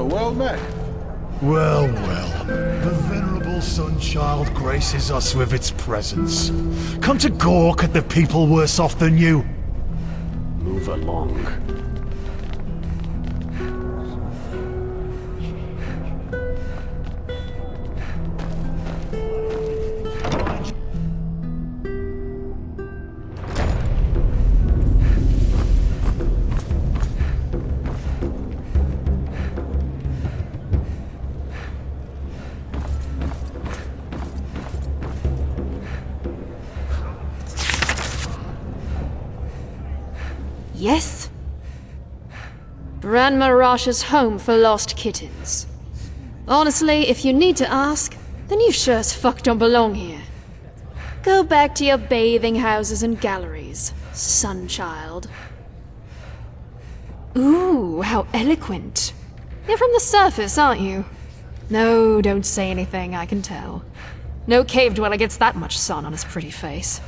well met. Well, well. The venerable sun-child graces us with its presence. Come to gawk at the people worse off than you. Move along. Yes? Grandma Rosh's home for lost kittens. Honestly, if you need to ask, then you sure as fuck don't belong here. Go back to your bathing houses and galleries, sunchild. Ooh, how eloquent. You're from the surface, aren't you? No, don't say anything, I can tell. No cave dweller gets that much sun on his pretty face.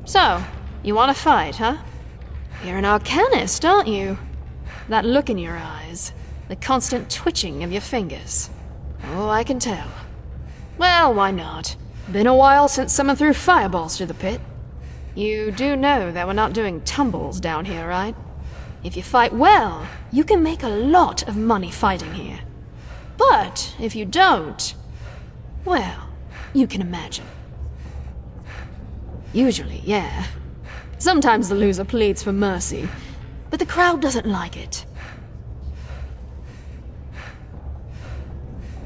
So, you want to fight, huh? You're an arcanist, aren't you? That look in your eyes, the constant twitching of your fingers. Oh, I can tell. Well, why not? Been a while since someone threw fireballs through the pit. You do know that we're not doing tumbles down here, right? If you fight well, you can make a lot of money fighting here. But if you don't, well, you can imagine. Usually, yeah. Sometimes the loser pleads for mercy, but the crowd doesn't like it.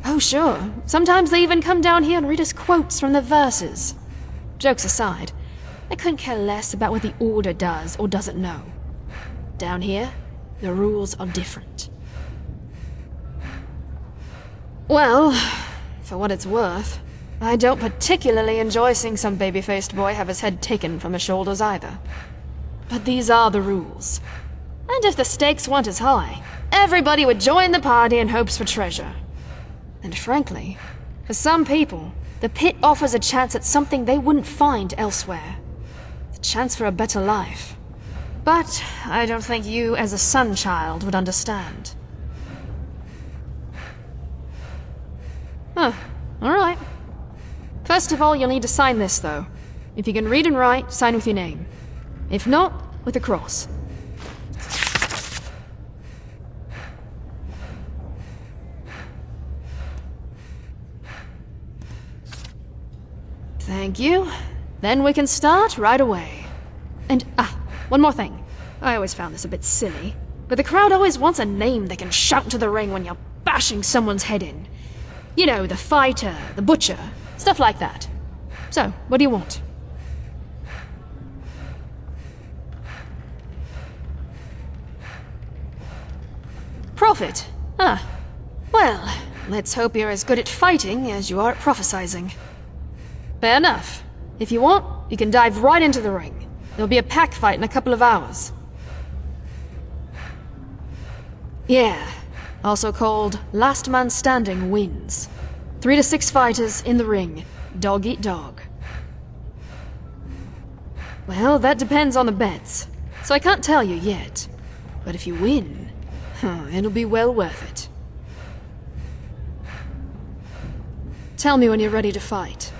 Oh sure, sometimes they even come down here and read us quotes from the verses. Jokes aside, I couldn't care less about what the Order does or doesn't know. Down here, the rules are different. Well, for what it's worth, I don't particularly enjoy seeing some baby-faced boy have his head taken from his shoulders either. But these are the rules. And if the stakes weren't as high, everybody would join the party in hopes for treasure. And frankly, for some people, the pit offers a chance at something they wouldn't find elsewhere. The chance for a better life. But I don't think you, as a sun-child, would understand. Huh, alright. First of all, you'll need to sign this, though. If you can read and write, sign with your name. If not, with a cross. Thank you. Then we can start right away. And, one more thing. I always found this a bit silly, but the crowd always wants a name they can shout to the ring when you're bashing someone's head in. You know, the fighter, the butcher, stuff like that. So, what do you want? Prophet? Well, let's hope you're as good at fighting as you are at prophesizing. Fair enough. If you want, you can dive right into the ring. There'll be a pack fight in a couple of hours. Yeah, also called Last Man Standing wins. 3 to 6 fighters in the ring, dog eat dog. Well, that depends on the bets, so I can't tell you yet. But if you win, it'll be well worth it. Tell me when you're ready to fight.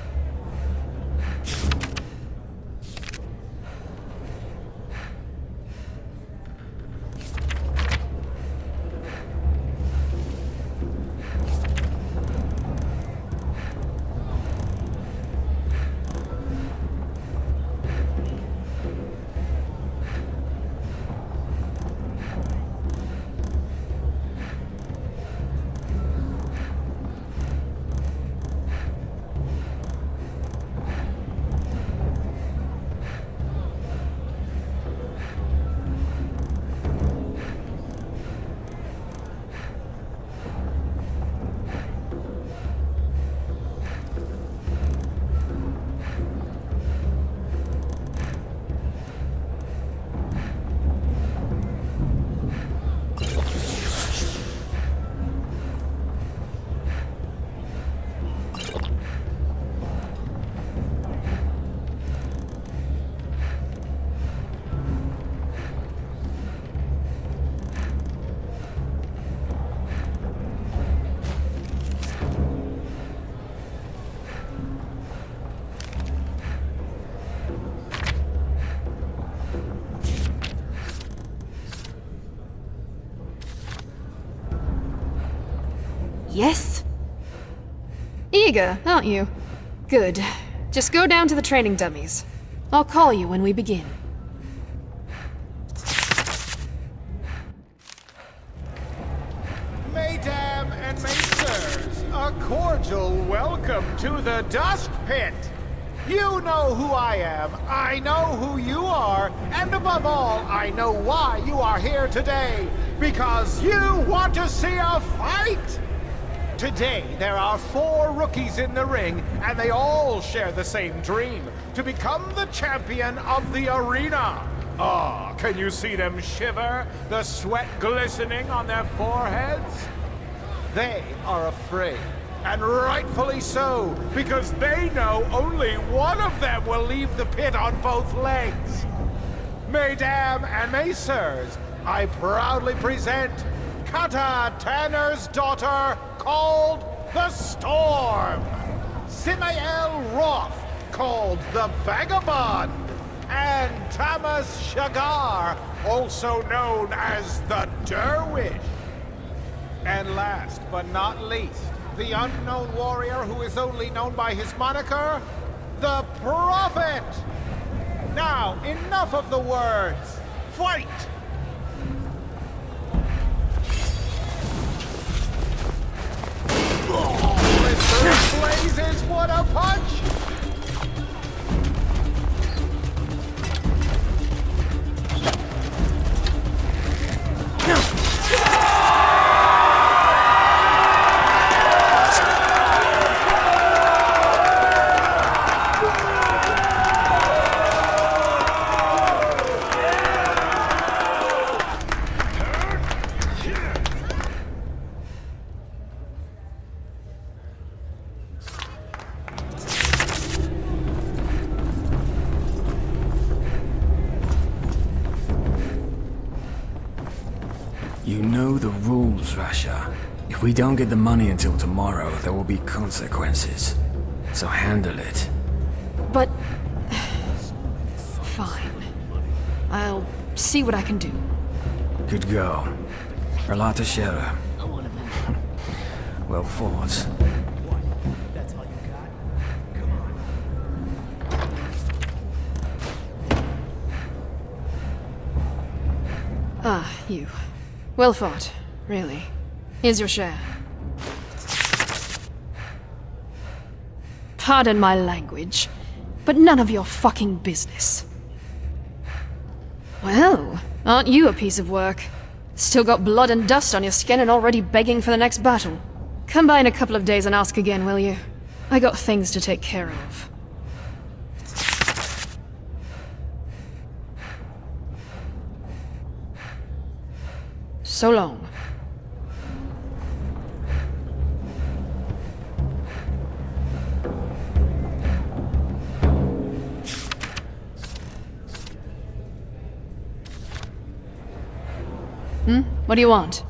Yes? Eager, aren't you? Good. Just go down to the training dummies. I'll call you when we begin. Mesdames and messieurs, a cordial welcome to the Dust Pit. You know who I am, I know who you are, and above all, I know why you are here today. Because you want to see a fight! Today, there are 4 rookies in the ring, and they all share the same dream, to become the champion of the arena. Ah, can you see them shiver, the sweat glistening on their foreheads? They are afraid, and rightfully so, because they know only one of them will leave the pit on both legs. Mesdames and messieurs, I proudly present Kata Tanner's daughter, called the Storm. Simael Roth, called the Vagabond. And Tamas Shagar, also known as the Dervish. And last but not least, the unknown warrior who is only known by his moniker, the Prophet. Now, enough of the words. Fight! Mr. Blazes, what a punch! You know the rules, Rasha. If we don't get the money until tomorrow, there will be consequences. So handle it. But... fine. I'll see what I can do. Good go. Relata Shera. Well fought. Ah, you. Well fought, really. Here's your share. Pardon my language, but none of your fucking business. Well, aren't you a piece of work? Still got blood and dust on your skin and already begging for the next battle. Come by in a couple of days and ask again, will you? I got things to take care of. So long. What do you want?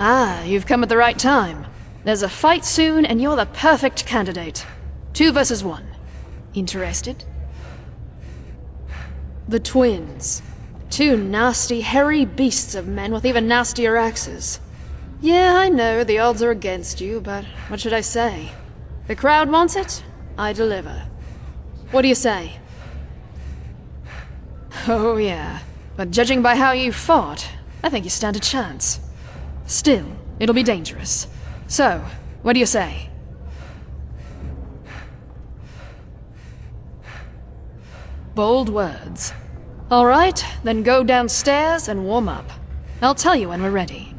Ah, you've come at the right time. There's a fight soon, and you're the perfect candidate. 2 versus 1. Interested? The twins. 2 nasty, hairy beasts of men with even nastier axes. Yeah, I know the odds are against you, but what should I say? The crowd wants it, I deliver. What do you say? Oh yeah, but judging by how you fought, I think you stand a chance. Still, it'll be dangerous. So, what do you say? Bold words. All right, then go downstairs and warm up. I'll tell you when we're ready.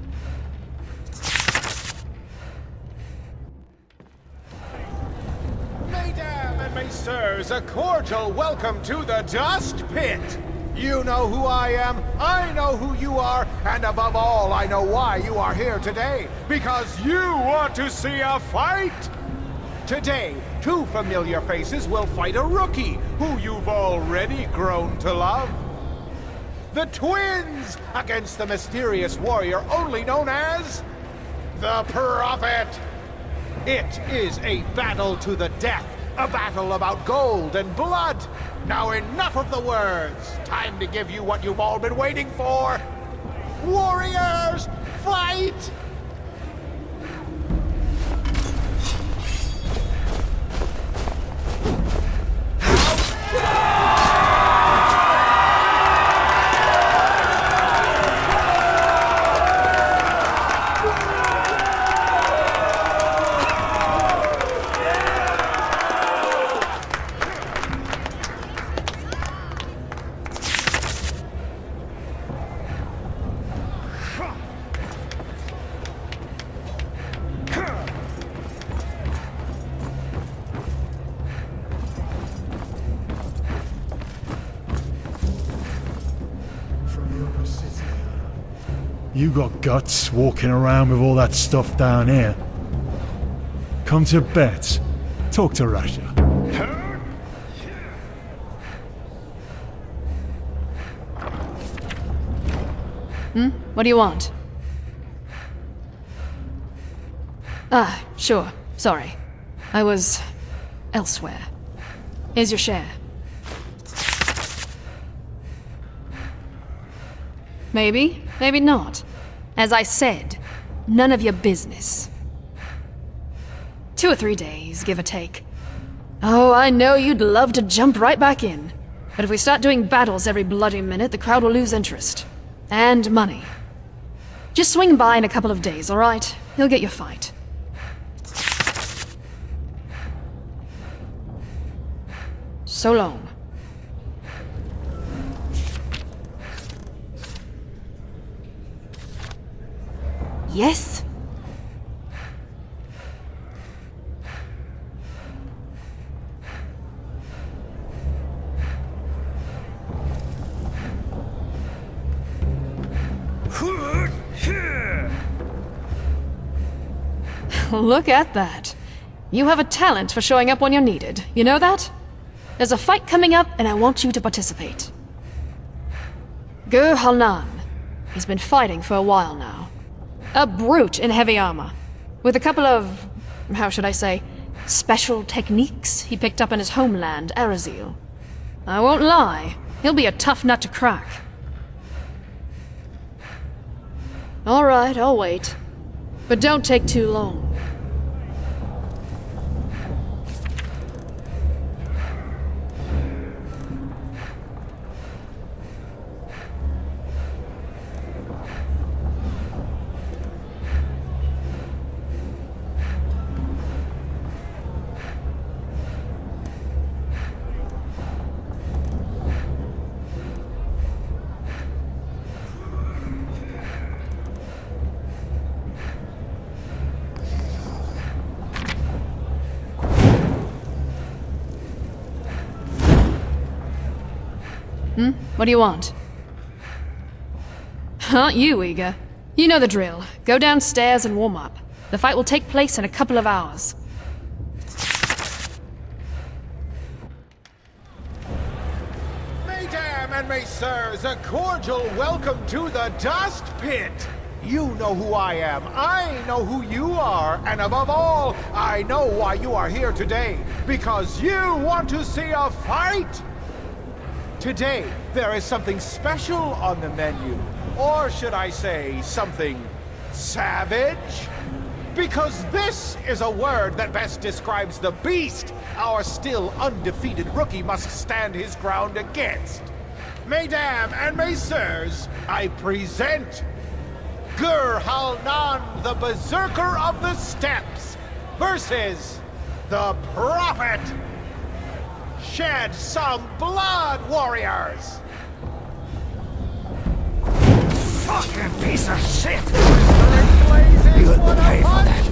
Mesdames and messieurs, a cordial welcome to the Dust Pit. You know who I am, I know who you are, and above all, I know why you are here today. Because you want to see a fight! Today, two familiar faces will fight a rookie who you've already grown to love. The twins against the mysterious warrior only known as the Prophet. It is a battle to the death, a battle about gold and blood. Now enough of the words. Time to give you what you've all been waiting for. Warriors, fight! You got guts walking around with all that stuff down here. Come to bet. Talk to Russia. What do you want? Ah, sure. Sorry. I was elsewhere. Here's your share. Maybe, maybe not. As I said, none of your business. 2 or 3 days, give or take. Oh, I know you'd love to jump right back in. But if we start doing battles every bloody minute, the crowd will lose interest. And money. Just swing by in a couple of days, alright? You'll get your fight. So long. Yes? Look at that. You have a talent for showing up when you're needed. You know that? There's a fight coming up, and I want you to participate. Gur Halnan. He's been fighting for a while now. A brute in heavy armor. With a couple of, how should I say, special techniques he picked up in his homeland, Arazil. I won't lie, he'll be a tough nut to crack. Alright, I'll wait. But don't take too long. What do you want? Aren't you eager? You know the drill. Go downstairs and warm up. The fight will take place in a couple of hours. Mesdames and messieurs, a cordial welcome to the Dust Pit! You know who I am, I know who you are, and above all, I know why you are here today. Because you want to see a fight! Today, there is something special on the menu. Or should I say, something savage? Because this is a word that best describes the beast our still undefeated rookie must stand his ground against. Mesdames and messieurs, I present Gur Halnan, the Berserker of the Steppes, versus the Prophet. Shed some blood, warriors! Fucking piece of shit! You'll pay for that.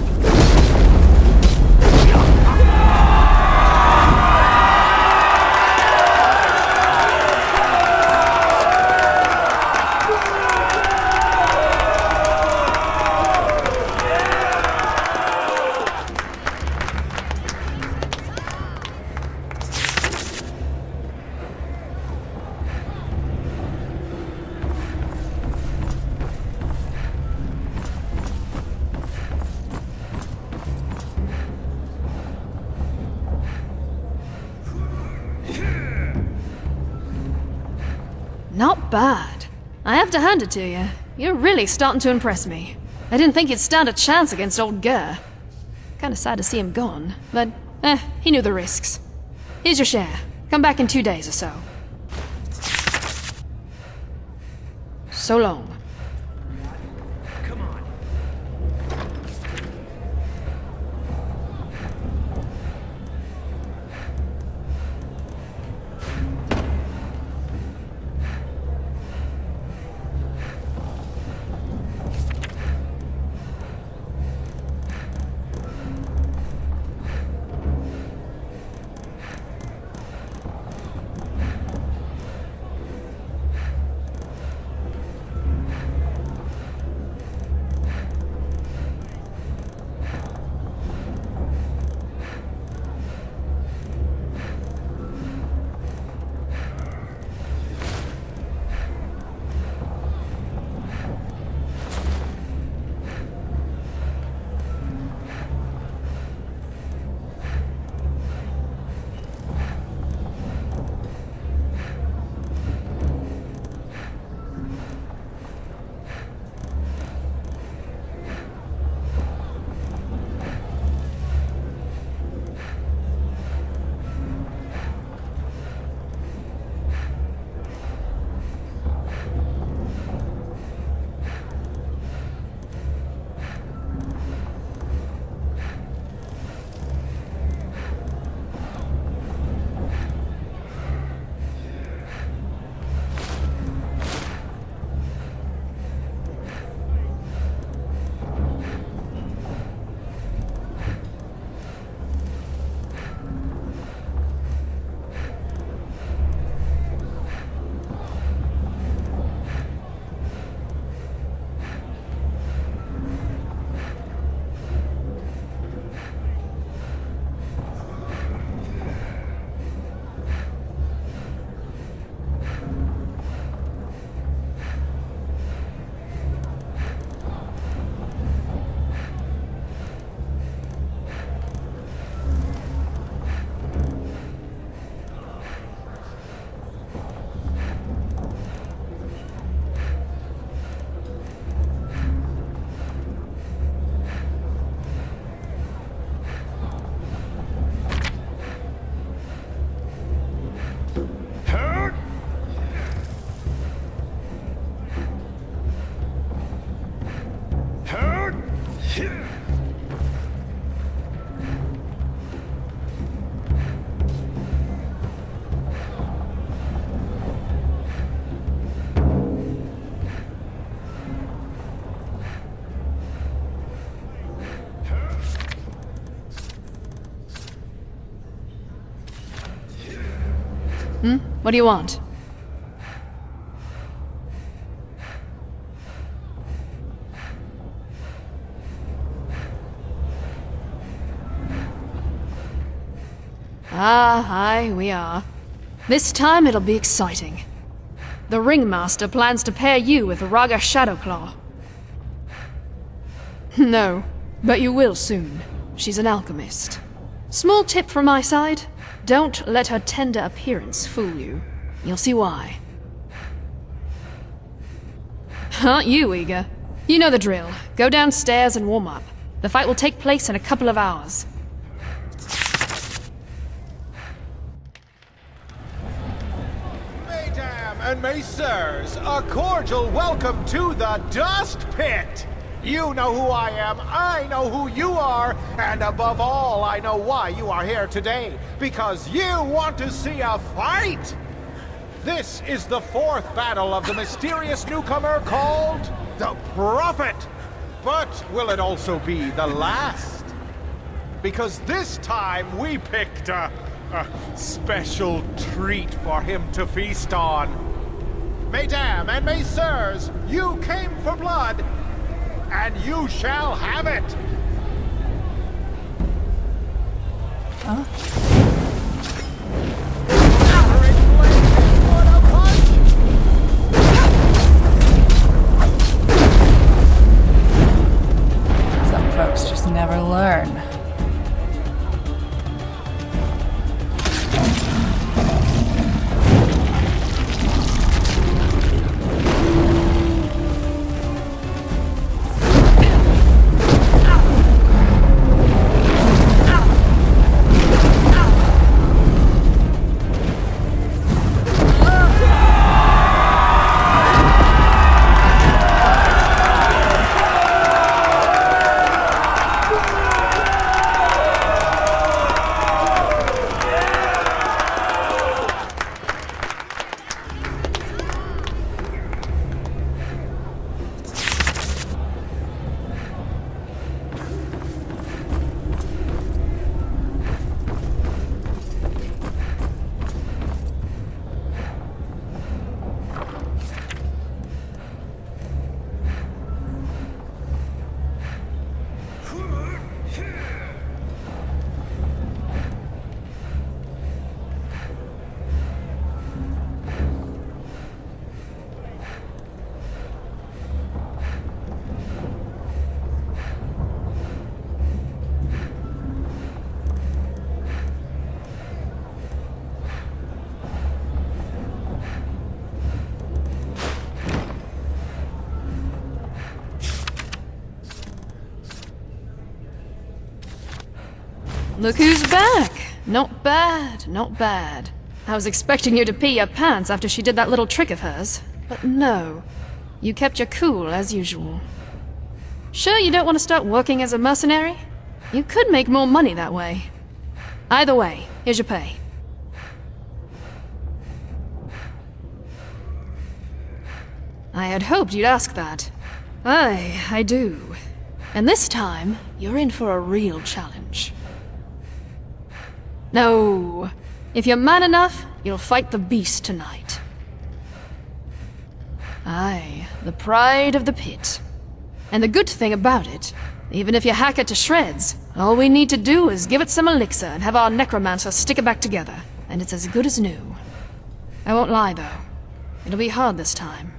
Not bad. I have to hand it to you. You're really starting to impress me. I didn't think you'd stand a chance against old Gurr. Kinda sad to see him gone, but he knew the risks. Here's your share. Come back in 2 days or so. So long. What do you want? Ah, aye, we are. This time it'll be exciting. The Ringmaster plans to pair you with Raga Shadowclaw. No, but you will soon. She's an alchemist. Small tip from my side. Don't let her tender appearance fool you. You'll see why. Aren't you eager? You know the drill. Go downstairs and warm up. The fight will take place in a couple of hours. Mesdames and messieurs, a cordial welcome to the Dust Pit! You know who I am, I know who you are, and above all, I know why you are here today. Because you want to see a fight! This is the fourth battle of the mysterious newcomer called the Prophet. But will it also be the last? Because this time we picked a special treat for him to feast on. Mesdames and messieurs, you came for blood, and you shall have it! Huh? Some folks just never learn. Look who's back! Not bad, not bad. I was expecting you to pee your pants after she did that little trick of hers. But no. You kept your cool, as usual. Sure you don't want to start working as a mercenary? You could make more money that way. Either way, here's your pay. I had hoped you'd ask that. Aye, I do. And this time, you're in for a real challenge. No. If you're man enough, you'll fight the beast tonight. Aye, the pride of the pit. And the good thing about it, even if you hack it to shreds, all we need to do is give it some elixir and have our necromancer stick it back together, and it's as good as new. I won't lie, though. It'll be hard this time,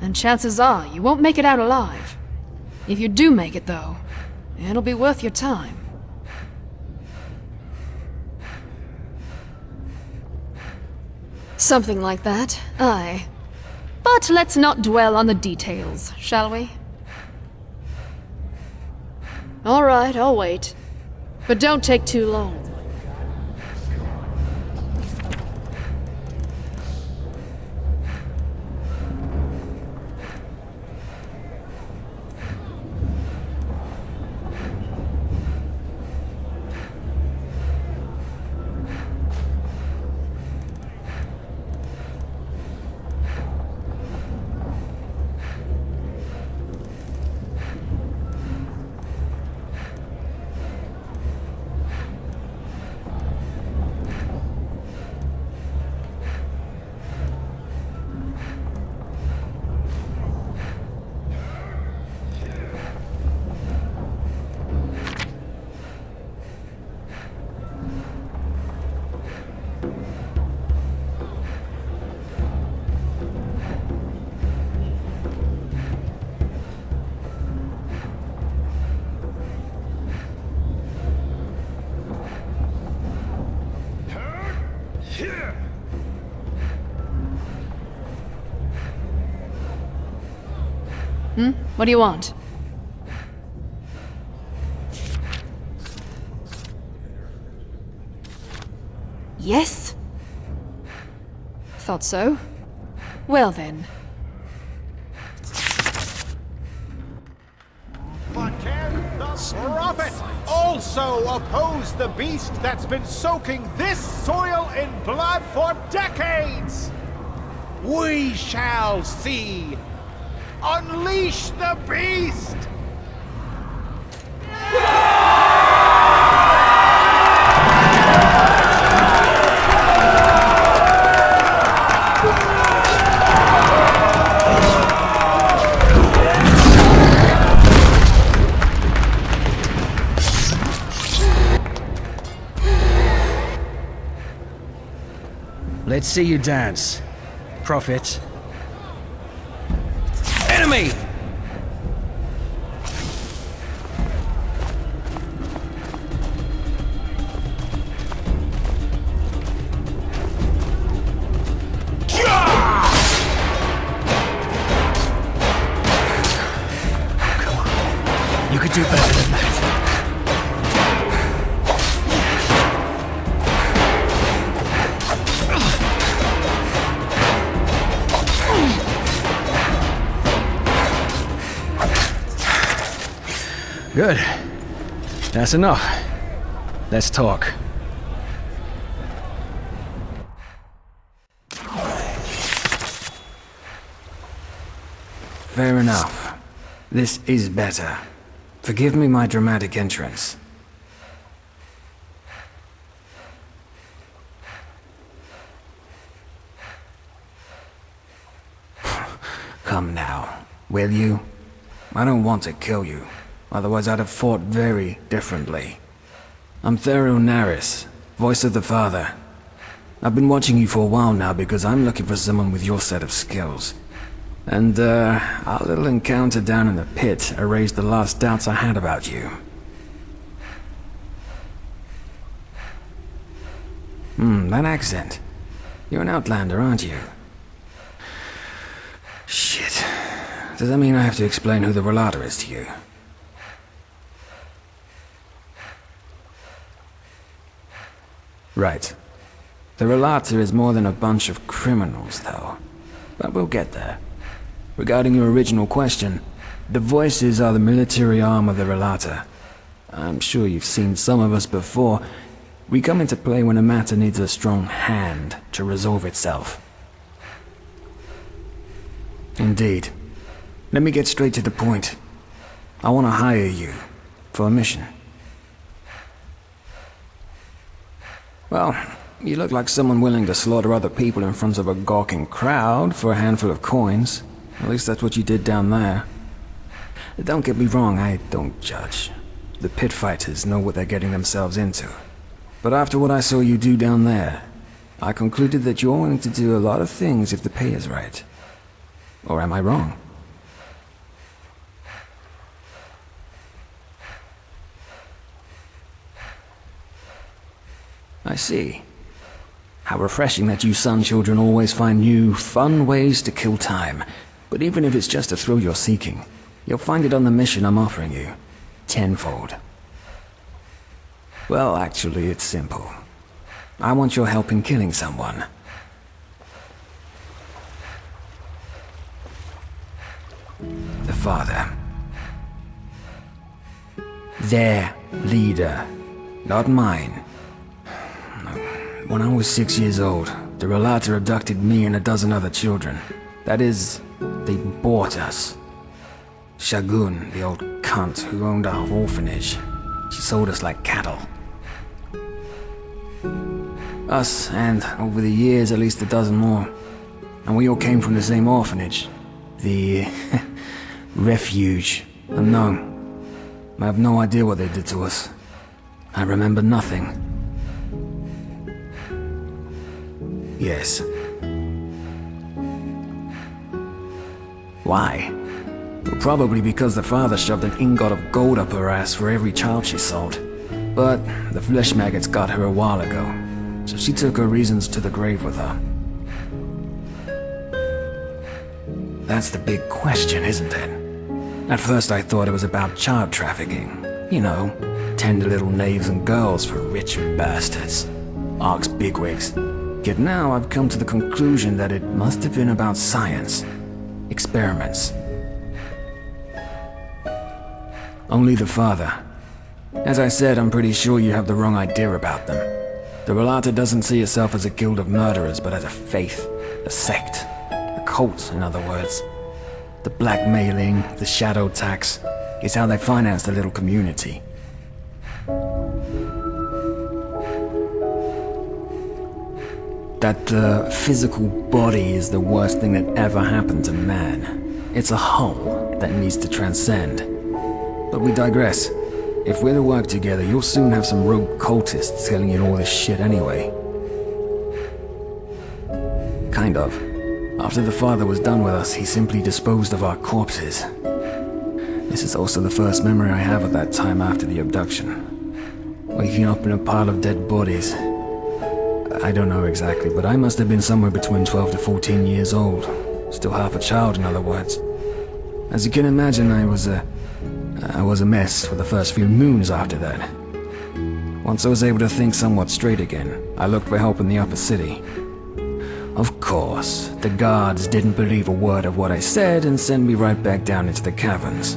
and chances are you won't make it out alive. If you do make it, though, it'll be worth your time. Something like that, aye. But let's not dwell on the details, shall we? All right, I'll wait. But don't take too long. What do you want? Yes? Thought so. Well then. But can the Prophet also oppose the beast that's been soaking this soil in blood for decades? We shall see. Unleash the beast! Let's see you dance, Prophet. Enemy! You could do better than that. Good. That's enough. Let's talk. Fair enough. This is better. Forgive me my dramatic entrance. Come now, will you? I don't want to kill you. Otherwise I'd have fought very differently. I'm Naris, voice of the Father. I've been watching you for a while now because I'm looking for someone with your set of skills. And, our little encounter down in the pit erased the last doubts I had about you. That accent. You're an outlander, aren't you? Shit. Does that mean I have to explain who the Relata is to you? Right. The Relata is more than a bunch of criminals, though. But we'll get there. Regarding your original question, the voices are the military arm of the Relata. I'm sure you've seen some of us before. We come into play when a matter needs a strong hand to resolve itself. Indeed. Let me get straight to the point. I want to hire you for a mission. Well, you look like someone willing to slaughter other people in front of a gawking crowd for a handful of coins. At least that's what you did down there. Don't get me wrong, I don't judge. The pit fighters know what they're getting themselves into. But after what I saw you do down there, I concluded that you're willing to do a lot of things if the pay is right. Or am I wrong? I see. How refreshing that you Sun children always find new, fun ways to kill time. But even if it's just a thrill you're seeking, you'll find it on the mission I'm offering you. Tenfold. Well, actually, it's simple. I want your help in killing someone. The father. Their leader, not mine. When I was 6 years old, the Relata abducted me and a dozen other children. That is, they bought us. Shagun, the old cunt who owned our orphanage, she sold us like cattle. Us, and over the years at least a dozen more. And we all came from the same orphanage. The refuge. And no, I have no idea what they did to us. I remember nothing. Yes. Why? Well, probably because the father shoved an ingot of gold up her ass for every child she sold. But the flesh maggots got her a while ago, so she took her reasons to the grave with her. That's the big question, isn't it? At first I thought it was about child trafficking. You know, tender little knaves and girls for rich bastards. Ark's bigwigs. Yet now I've come to the conclusion that it must have been about science. Experiments. Only the father. As I said, I'm pretty sure you have the wrong idea about them. The Relata doesn't see itself as a guild of murderers, but as a faith, a sect, a cult, in other words. The blackmailing, the shadow tax, is how they finance the little community. That the physical body is the worst thing that ever happened to man. It's a hull that needs to transcend. But we digress. If we're to work together, you'll soon have some rogue cultists telling you all this shit anyway. Kind of. After the father was done with us, he simply disposed of our corpses. This is also the first memory I have of that time after the abduction. Waking up in a pile of dead bodies. I don't know exactly, but I must have been somewhere between 12 to 14 years old. Still half a child, in other words. As you can imagine, I was a mess for the first few moons after that. Once I was able to think somewhat straight again, I looked for help in the upper city. Of course, the guards didn't believe a word of what I said and sent me right back down into the caverns.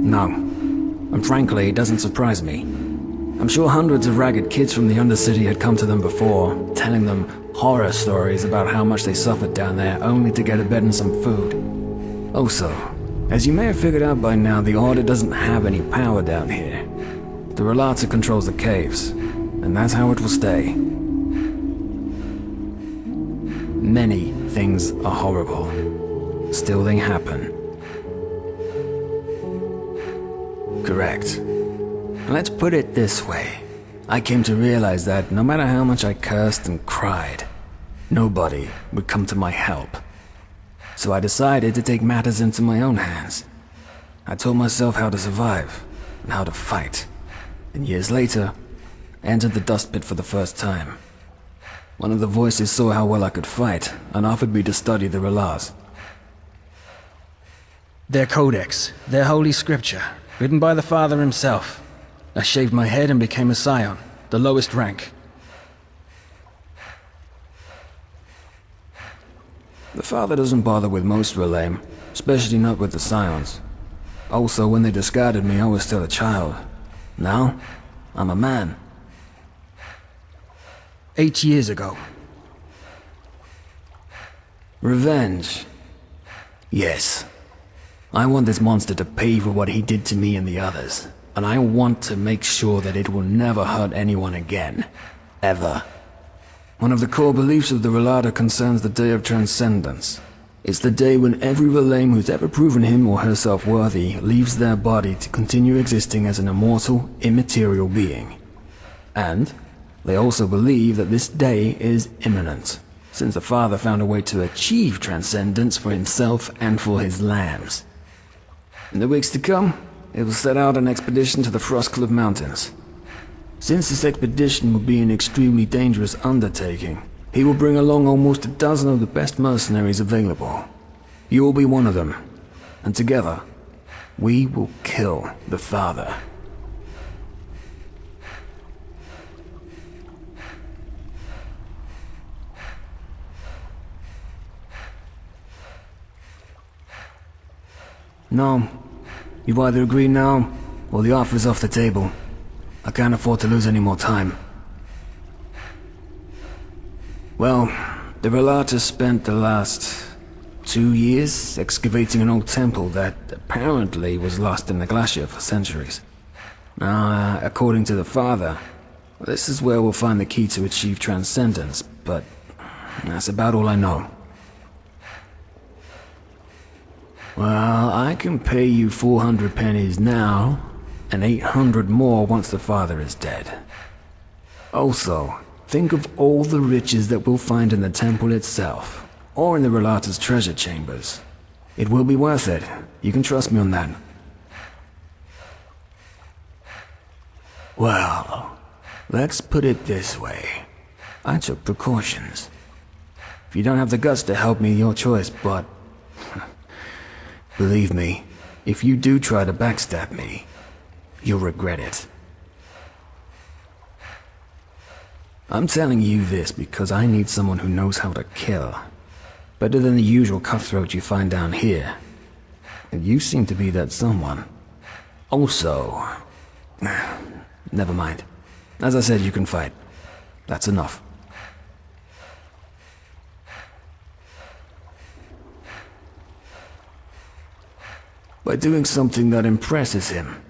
No. And frankly, it doesn't surprise me. I'm sure hundreds of ragged kids from the Undercity had come to them before, telling them horror stories about how much they suffered down there, only to get a bed and some food. Also, as you may have figured out by now, the Order doesn't have any power down here. The Relata controls the caves, and that's how it will stay. Many things are horrible. Still they happen. Correct. Let's put it this way. I came to realize that no matter how much I cursed and cried, nobody would come to my help. So I decided to take matters into my own hands. I taught myself how to survive and how to fight. And years later, I entered the dust pit for the first time. One of the voices saw how well I could fight and offered me to study the Relats. Their codex, their holy scripture, written by the Father himself. I shaved my head and became a scion, the lowest rank. The Father doesn't bother with most Relame, especially not with the scions. Also, when they discarded me, I was still a child. Now, I'm a man. 8 years ago. Revenge. Yes. I want this monster to pay for what he did to me and the others. And I want to make sure that it will never hurt anyone again. Ever. One of the core beliefs of the Relata concerns the Day of Transcendence. It's the day when every Relame who's ever proven him or herself worthy leaves their body to continue existing as an immortal, immaterial being. And they also believe that this day is imminent, since the Father found a way to achieve transcendence for himself and for his lambs. In the weeks to come, it will set out an expedition to the Frostcliff Mountains. Since this expedition will be an extremely dangerous undertaking, he will bring along almost a dozen of the best mercenaries available. You will be one of them, and together, we will kill the Father. No, you either agree now, or the offer is off the table. I can't afford to lose any more time. Well, the Relata spent the last 2 years excavating an old temple that apparently was lost in the glacier for centuries. Now, according to the Father, this is where we'll find the key to achieve transcendence, but that's about all I know. Well, I can pay you 400 pennies now, and 800 more once the Father is dead. Also, think of all the riches that we'll find in the temple itself, or in the Relata's treasure chambers. It will be worth it. You can trust me on that. Well, let's put it this way. I took precautions. If you don't have the guts to help me, your choice, but believe me, if you do try to backstab me, you'll regret it. I'm telling you this because I need someone who knows how to kill. Better than the usual cutthroat you find down here. And you seem to be that someone. Also, never mind. As I said, you can fight. That's enough. By doing something that impresses him.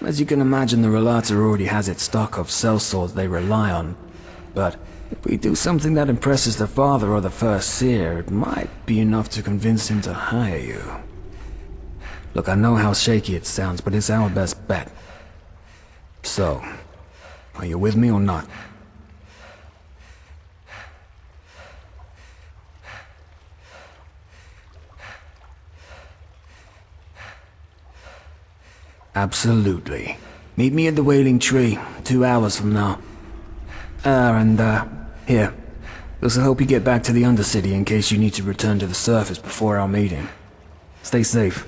As you can imagine, the Relata already has its stock of sellswords they rely on. But if we do something that impresses the Father or the First Seer, it might be enough to convince him to hire you. Look, I know how shaky it sounds, but it's our best bet. So, are you with me or not? Absolutely. Meet me at the Wailing Tree, 2 hours from now. Here. This'll help you get back to the Undercity in case you need to return to the surface before our meeting. Stay safe.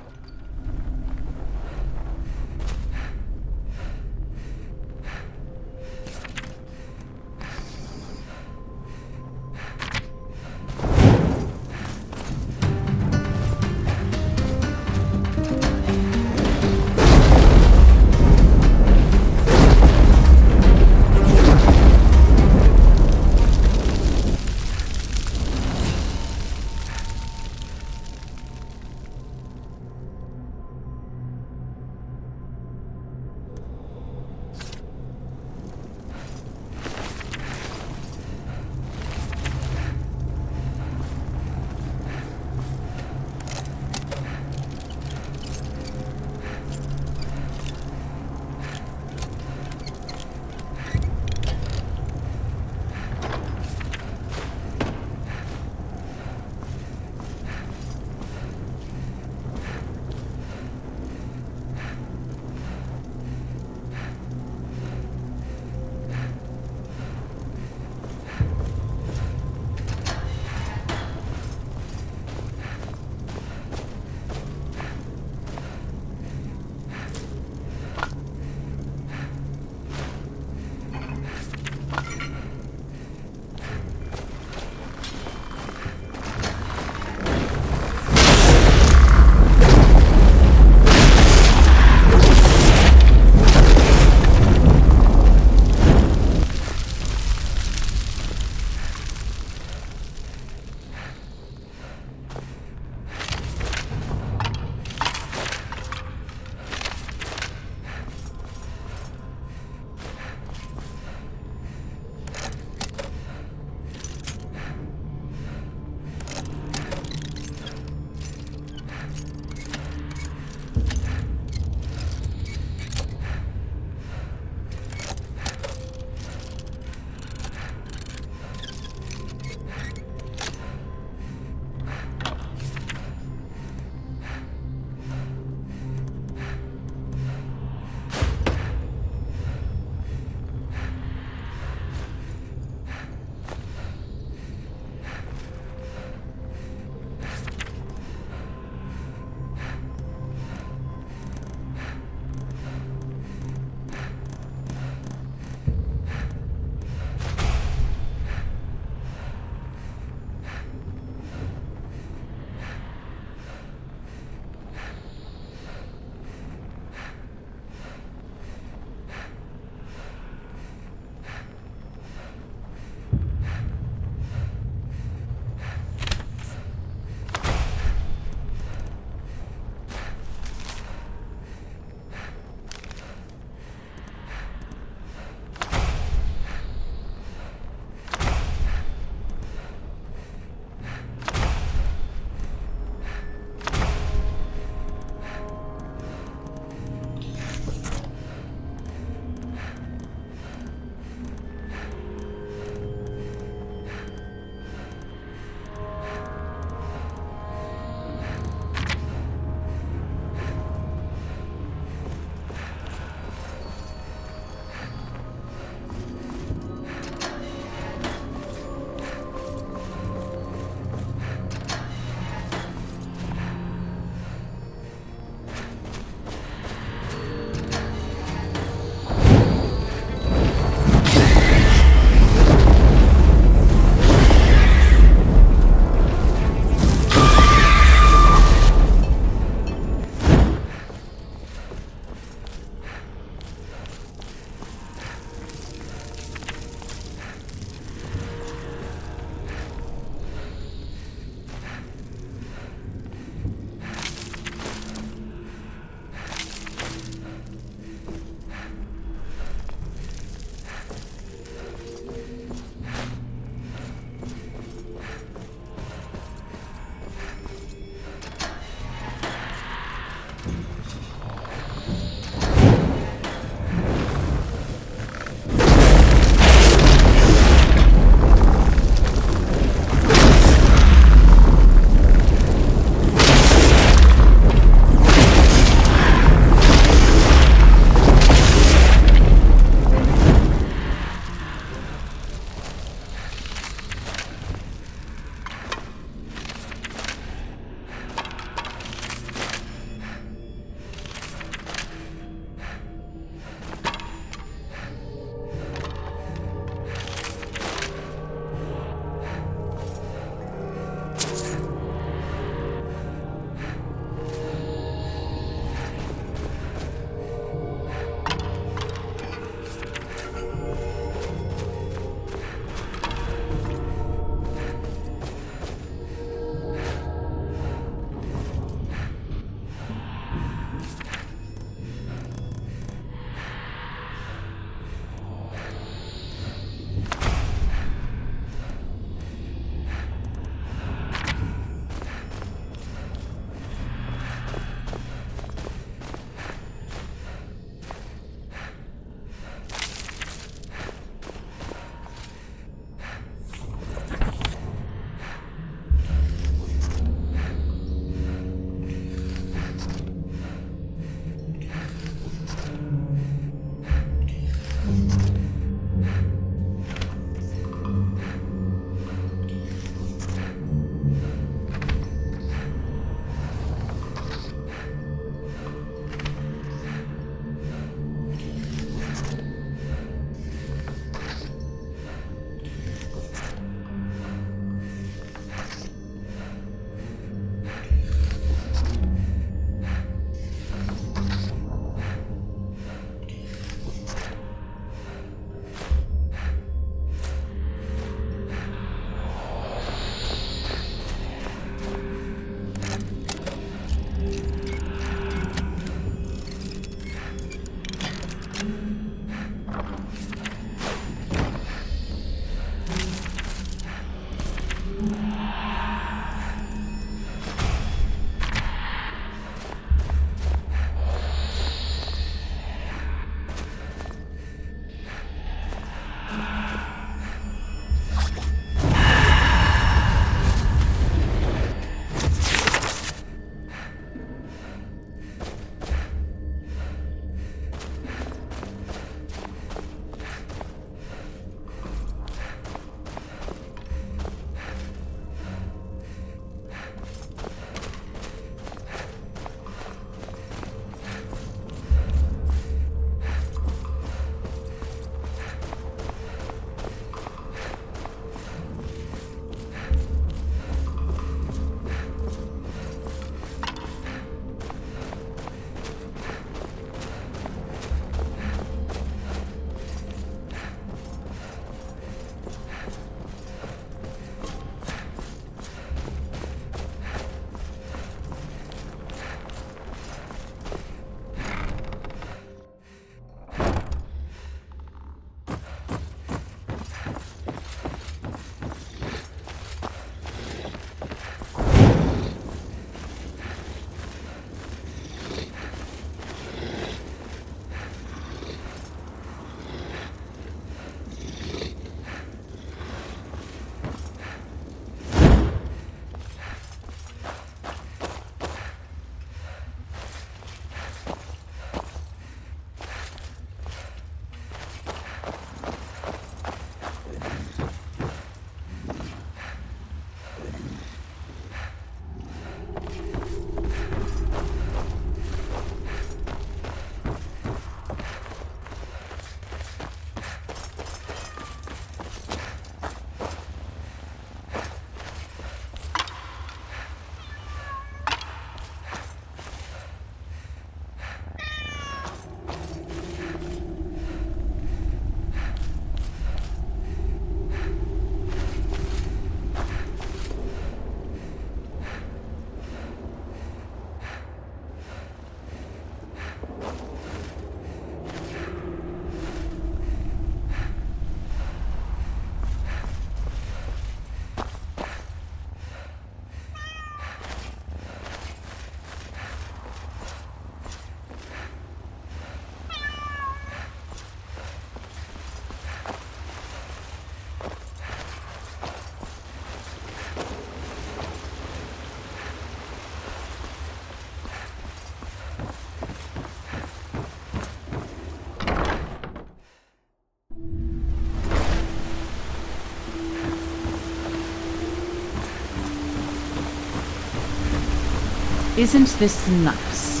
Isn't this nice?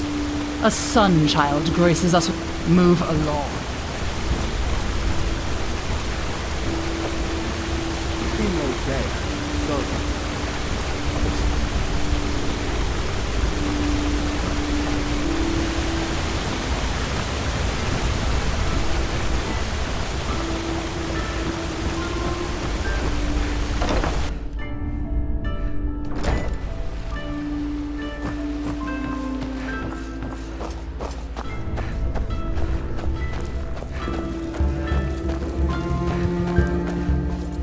A sun child graces us with... Move along.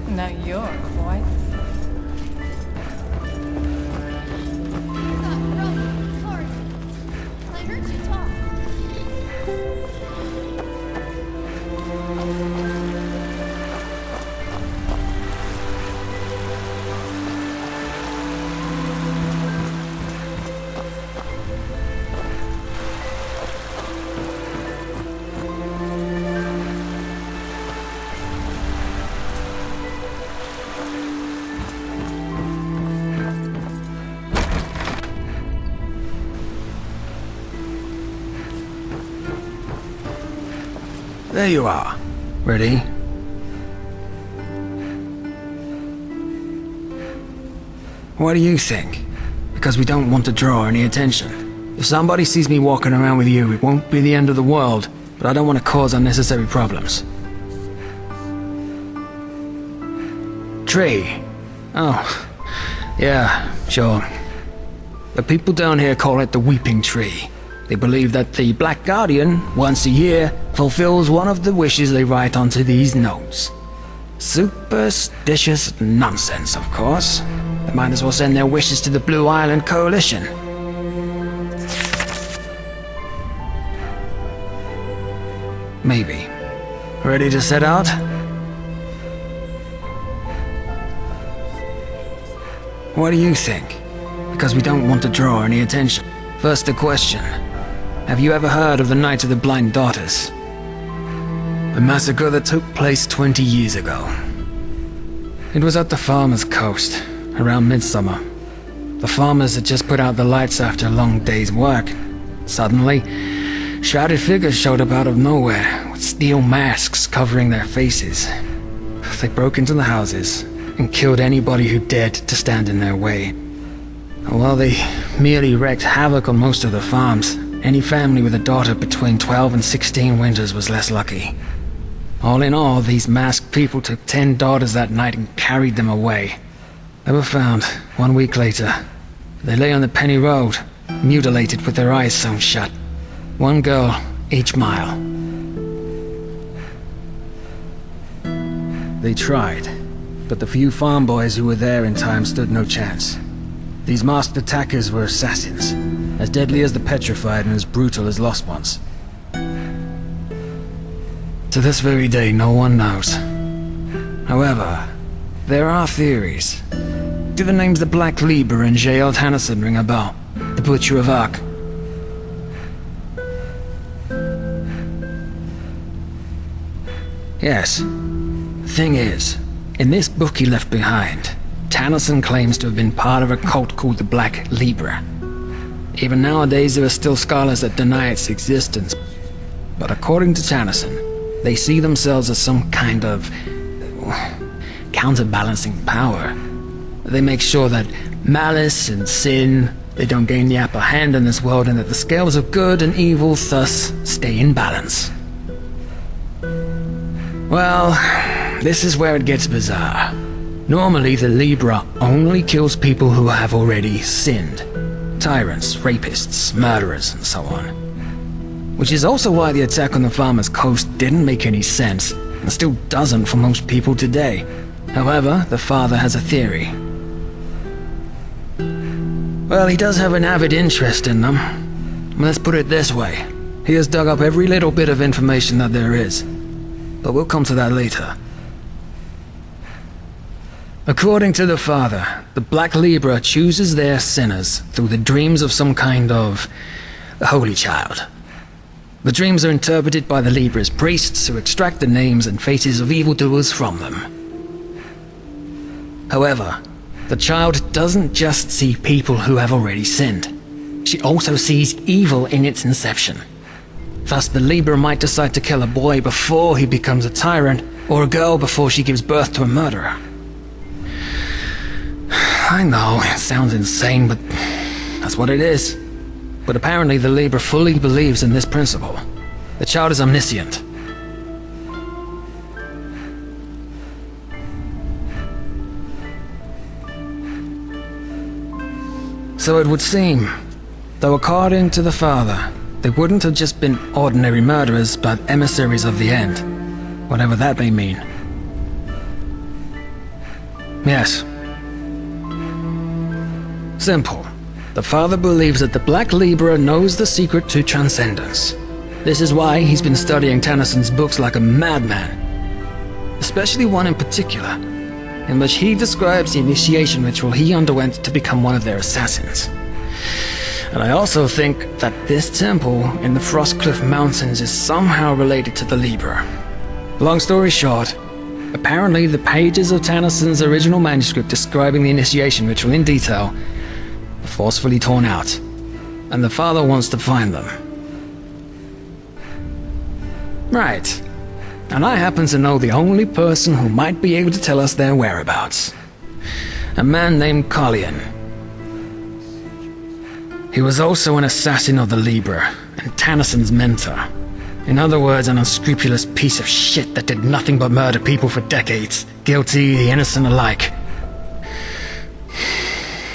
Now you're quite... I heard you talk. There you are. Ready? What do you think? Because we don't want to draw any attention. If somebody sees me walking around with you, it won't be the end of the world, but I don't want to cause unnecessary problems. Tree. Oh, yeah, sure. The people down here call it the Weeping Tree. They believe that the Black Guardian, once a year, fulfills one of the wishes they write onto these notes. Superstitious nonsense, of course. They might as well send their wishes to the Blue Island Coalition. Maybe. Ready to set out? What do you think? Because we don't want to draw any attention. First a question. Have you ever heard of the Night of the Blind Daughters? A massacre that took place 20 years ago. It was at the Farmer's Coast, around midsummer. The farmers had just put out the lights after a long day's work. Suddenly, shrouded figures showed up out of nowhere, with steel masks covering their faces. They broke into the houses and killed anybody who dared to stand in their way. While they merely wreaked havoc on most of the farms, any family with a daughter between 12 and 16 winters was less lucky. All in all, these masked people took 10 daughters that night and carried them away. They were found 1 week later. They lay on the Penny Road, mutilated with their eyes sewn shut. 1 girl each mile. They tried, but the few farm boys who were there in time stood no chance. These masked attackers were assassins, as deadly as the petrified and as brutal as lost ones. To this very day, no one knows. However, there are theories. Do the names the Black Libra and J.L. Tannerson ring a bell? The Butcher of Ark? Yes. The thing is, in this book he left behind, Tannerson claims to have been part of a cult called the Black Libra. Even nowadays there are still scholars that deny its existence, but according to Tannerson, they see themselves as some kind of counterbalancing power. They make sure that malice and sin, they don't gain the upper hand in this world, and that the scales of good and evil thus stay in balance. Well, this is where it gets bizarre. Normally, the Libra only kills people who have already sinned. Tyrants, rapists, murderers, and so on. Which is also why the attack on the Farmer's Coast didn't make any sense, and still doesn't for most people today. However, the father has a theory. Well, he does have an avid interest in them. Let's put it this way. He has dug up every little bit of information that there is. But we'll come to that later. According to the father, the Black Libra chooses their sinners through the dreams of some kind of holy child. The dreams are interpreted by the Libra's priests who extract the names and faces of evildoers from them. However, the child doesn't just see people who have already sinned. she also sees evil in its inception. Thus, the Libra might decide to kill a boy before he becomes a tyrant, or a girl before she gives birth to a murderer. I know, it sounds insane, but that's what it is. But apparently the Libra fully believes in this principle. The child is omniscient. So it would seem, though according to the father, they wouldn't have just been ordinary murderers, but emissaries of the end. Whatever that may mean. Yes. Simple. The father believes that the Black Libra knows the secret to transcendence. This is why he's been studying Tennyson's books like a madman. Especially one in particular, in which he describes the initiation ritual he underwent to become one of their assassins. And I also think that this temple in the Frostcliff Mountains is somehow related to the Libra. Long story short, apparently the pages of Tennyson's original manuscript describing the initiation ritual in detail were forcefully torn out, and the father wants to find them. Right. And I happen to know the only person who might be able to tell us their whereabouts. A man named Collian. He was also an assassin of the Libra, and Tennyson's mentor. In other words, an unscrupulous piece of shit that did nothing but murder people for decades, guilty, the innocent alike.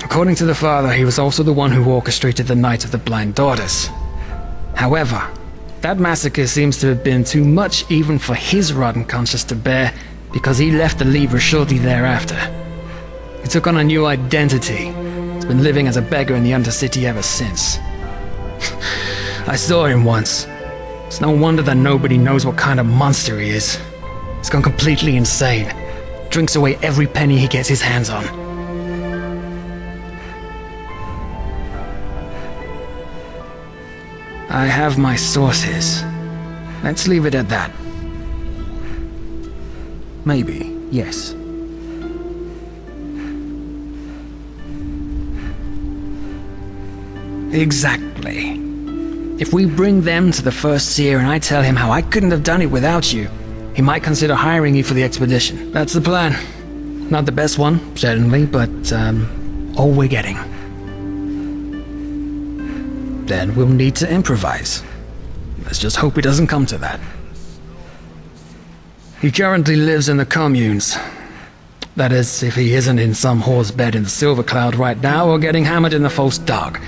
According to the father, he was also the one who orchestrated the Night of the Blind Daughters. However, that massacre seems to have been too much even for his rotten conscience to bear, because he left the Libra shortly thereafter. He took on a new identity. He's been living as a beggar in the Undercity ever since. I saw him once. It's no wonder that nobody knows what kind of monster he is. He's gone completely insane. Drinks away every penny he gets his hands on. I have my sources. Let's leave it at that. Maybe, yes. Exactly. If we bring them to the First Seer and I tell him how I couldn't have done it without you, he might consider hiring you for the expedition. That's the plan. Not the best one, certainly, but, all we're getting. Then we'll need to improvise. Let's just hope it doesn't come to that. He currently lives in the communes. That is, if he isn't in some whore's bed in the Silver Cloud right now or getting hammered in the False Dog.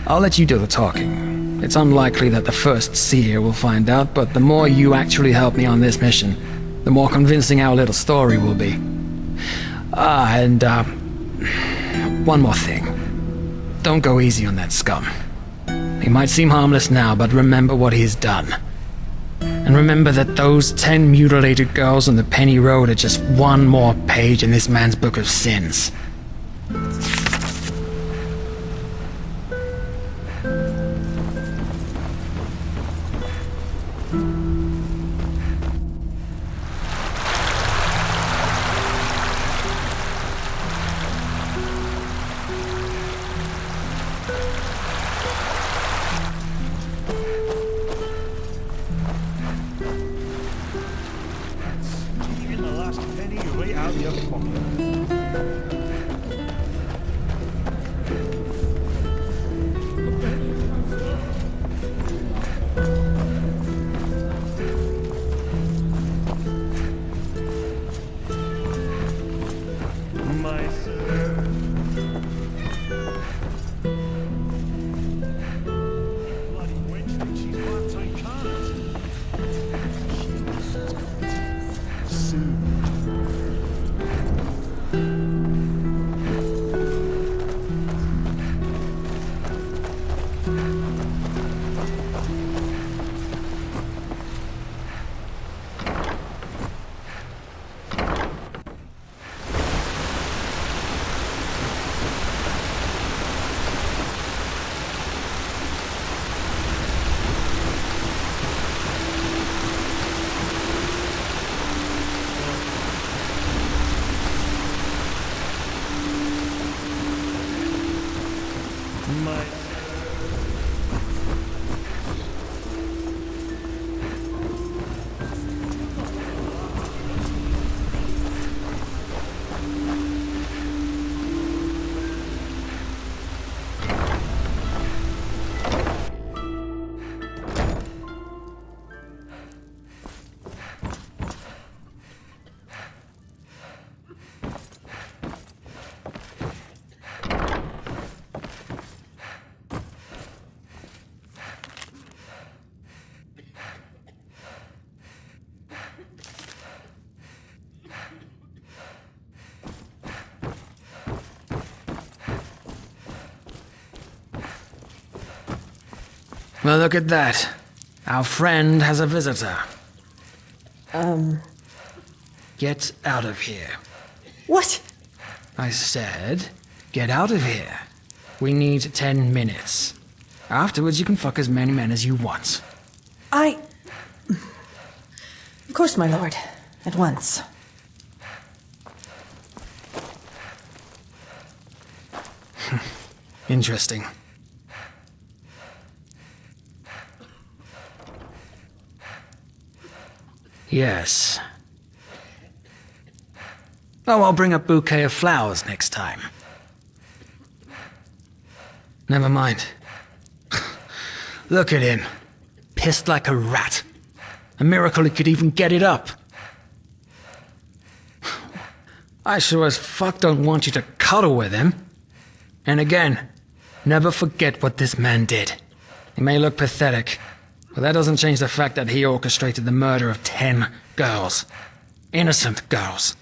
I'll let you do the talking. It's unlikely that the First Seer will find out, but the more you actually help me on this mission, the more convincing our little story will be. One more thing. Don't go easy on that scum. He might seem harmless now, but remember what he's done. And remember that those 10 mutilated girls on the Penny Road are just one more page in this man's book of sins. Even the last penny right out of your pocket. Well, look at that. Our friend has a visitor. Get out of here. What? I said, get out of here. We need 10 minutes. Afterwards, you can fuck as many men as you want. Of course, my lord. At once. Interesting. Yes. Oh, I'll bring a bouquet of flowers next time. Never mind. Look at him. Pissed like a rat. A miracle he could even get it up. I sure as fuck don't want you to cuddle with him. And again, never forget what this man did. He may look pathetic, but that doesn't change the fact that he orchestrated the murder of 10 girls. Innocent girls.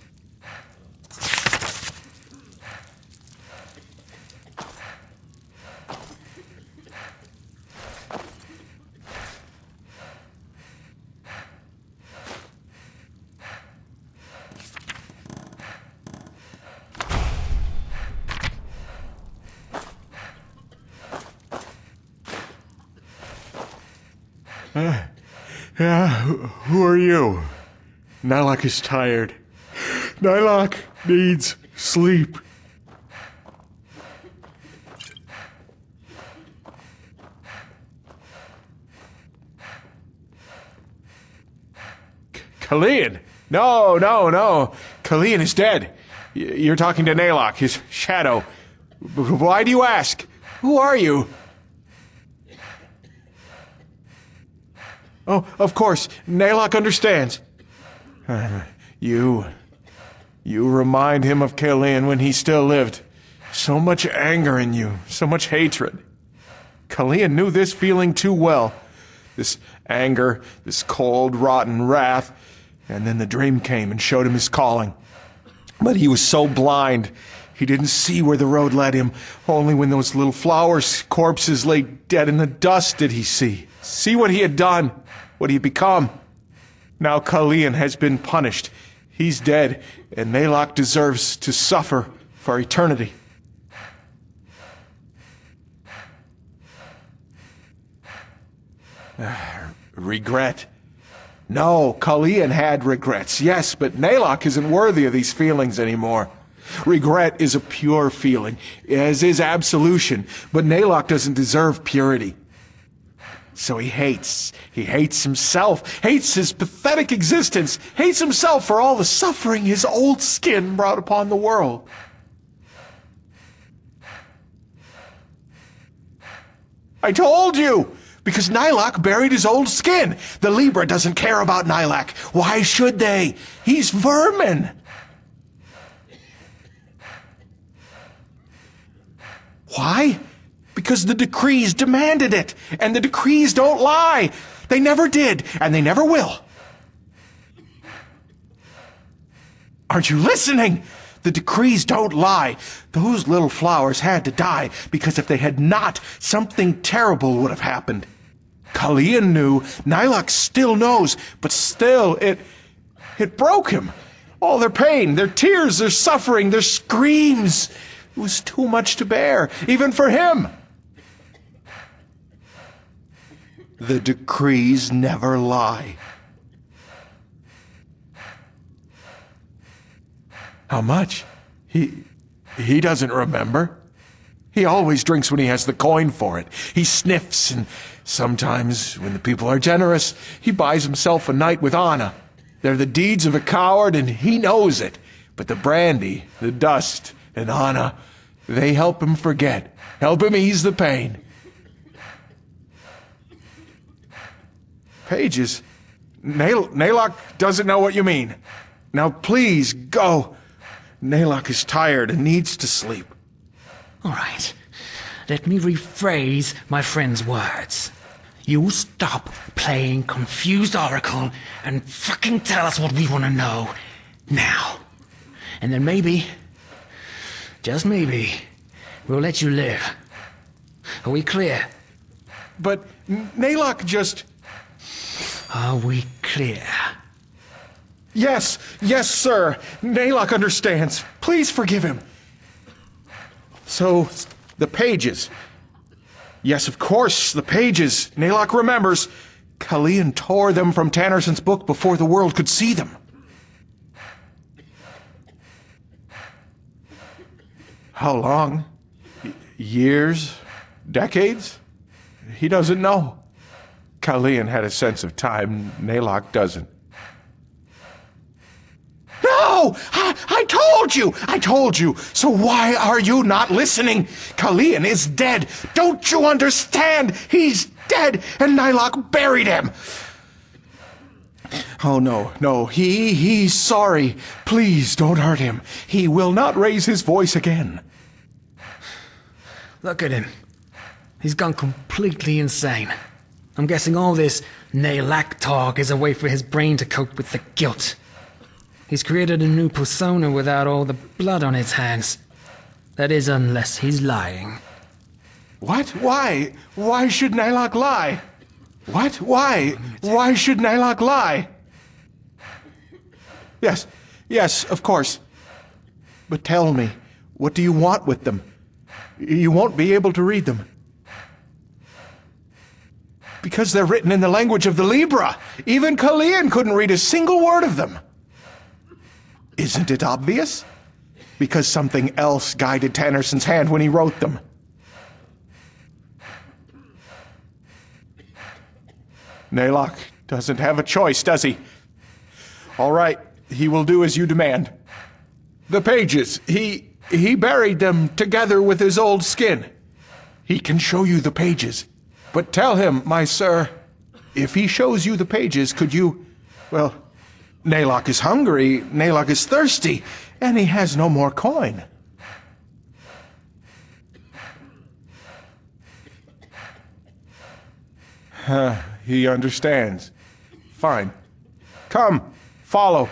Who are you? Nylok is tired. Nylok needs sleep. Kalian? No. Kalian is dead. You're talking to Nylok, his shadow. Why do you ask? Who are you? Oh, of course. Nylok understands. You remind him of Kalian when he still lived. So much anger in you, so much hatred. Kalian knew this feeling too well. This anger, this cold, rotten wrath. And then the dream came and showed him his calling. But he was so blind, he didn't see where the road led him. Only when those little flowers' corpses lay dead in the dust did he see what he had done, what he had become. Now Kalian has been punished. He's dead, and Nylok deserves to suffer for eternity. Regret. No, Kalian had regrets, yes, but Nylok isn't worthy of these feelings anymore. Regret is a pure feeling, as is absolution, but Nylok doesn't deserve purity. So he hates himself, hates his pathetic existence, hates himself for all the suffering his old skin brought upon the world. I told you! Because Nylok buried his old skin. The Libra doesn't care about Nylok. Why should they? He's vermin. Why? Because the decrees demanded it. And the decrees don't lie. They never did, and they never will. Aren't you listening? The decrees don't lie. Those little flowers had to die, because if they had not, something terrible would have happened. Kalian knew, Nylok still knows, but still, it broke him. All their pain, their tears, their suffering, their screams. It was too much to bear, even for him. The decrees never lie. How much? He doesn't remember. He always drinks when he has the coin for it. He sniffs, and sometimes, when the people are generous, he buys himself a night with Anna. They're the deeds of a coward, and he knows it. But the brandy, the dust, and Anna, they help him forget, help him ease the pain. Pages, Nylok doesn't know what you mean. Now please, go. Nylok is tired and needs to sleep. All right. Let me rephrase my friend's words. You stop playing confused oracle and fucking tell us what we want to know now. And then maybe, just maybe, we'll let you live. Are we clear? but Naylock just... Are we clear? Yes, sir. Naylock understands. Please forgive him. So, the pages. Yes, of course, the pages. Naylock remembers. Kalian tore them from Tannerson's book before the world could see them. How long? Years? Decades? He doesn't know. Kalian had a sense of time. Naylock doesn't. No! I told you! I told you! So why are you not listening? Kalian is dead! Don't you understand? He's dead, and Naylock buried him! Oh, no, he's sorry. Please don't hurt him. He will not raise his voice again. Look at him. He's gone completely insane. I'm guessing all this Naylock talk is a way for his brain to cope with the guilt. He's created a new persona without all the blood on his hands. That is, unless he's lying. What? Why? Why should Naylock lie? What? Why? Why should Naylock lie? Yes, of course. But tell me, what do you want with them? You won't be able to read them. Because they're written in the language of the Libra. Even Kalian couldn't read a single word of them. Isn't it obvious? Because something else guided Tannerson's hand when he wrote them. Naylock doesn't have a choice, does he? All right, he will do as you demand. The pages, he buried them together with his old skin. He can show you the pages. But tell him, my sir, if he shows you the pages, could you... Well, Naylock is hungry, Naylock is thirsty, and he has no more coin. He understands. Fine. Come, follow.